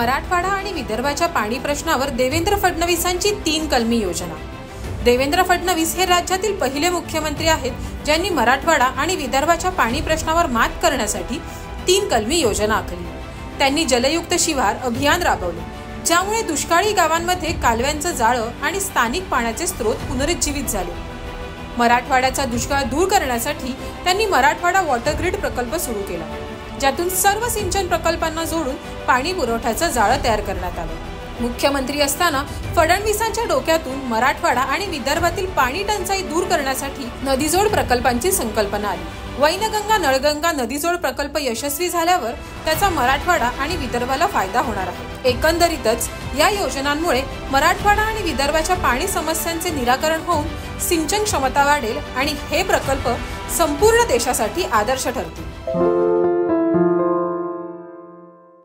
मराठवाडा आणि विदर्भाच्या पाणी प्रश्नावर देवेंद्र फडणवीसांची 3 कलमी योजना। देवेंद्र फडणवीस हे राज्यातील पहिले मुख्यमंत्री आहेत ज्यांनी मराठवाडा आणि विदर्भाच्या पाणी प्रश्नावर मात करण्यासाठी 3 कलमी योजना आखली। त्यांनी जलयुक्त शिवार अभियान राबवले, ज्यामुळे दुष्काळी गावांमध्ये कालव्यांचं जाळं आणि स्थानिक पाण्याचे स्रोत पुनरुज्जीवित झाले। मराठवाड्याचा दुष्काळ दूर करण्यासाठी त्यांनी मराठवाडा वॉटर ग्रिड प्रकल्प सुरू केला, ज्यातून सर्व सिंचन प्रकल्पांना जोडून पाणी पुरवठ्याचं जाळं तयार करण्यात आलं। मुख्यमंत्री असताना फडणवीसांच्या डोक्यातून मराठवाडा आणि विदर्भातील पाणी टंचाई दूर करण्यासाठी नदीजोड प्रकल्पांची संकल्पना आली। वैनगंगा नळगंगा नदीजोड प्रकल्प यशस्वी झाल्यावर त्याचा मराठवाडा आणि विदर्भाला फायदा होणार आहे। एकंदरीतच या योजनांमुळे मराठवाडा आणि विदर्भाच्या पाणी समस्यांचे निराकरण होऊन सिंचन क्षमता वाढेल आणि हे प्रकल्प संपूर्ण देशासाठी आदर्श ठरतील।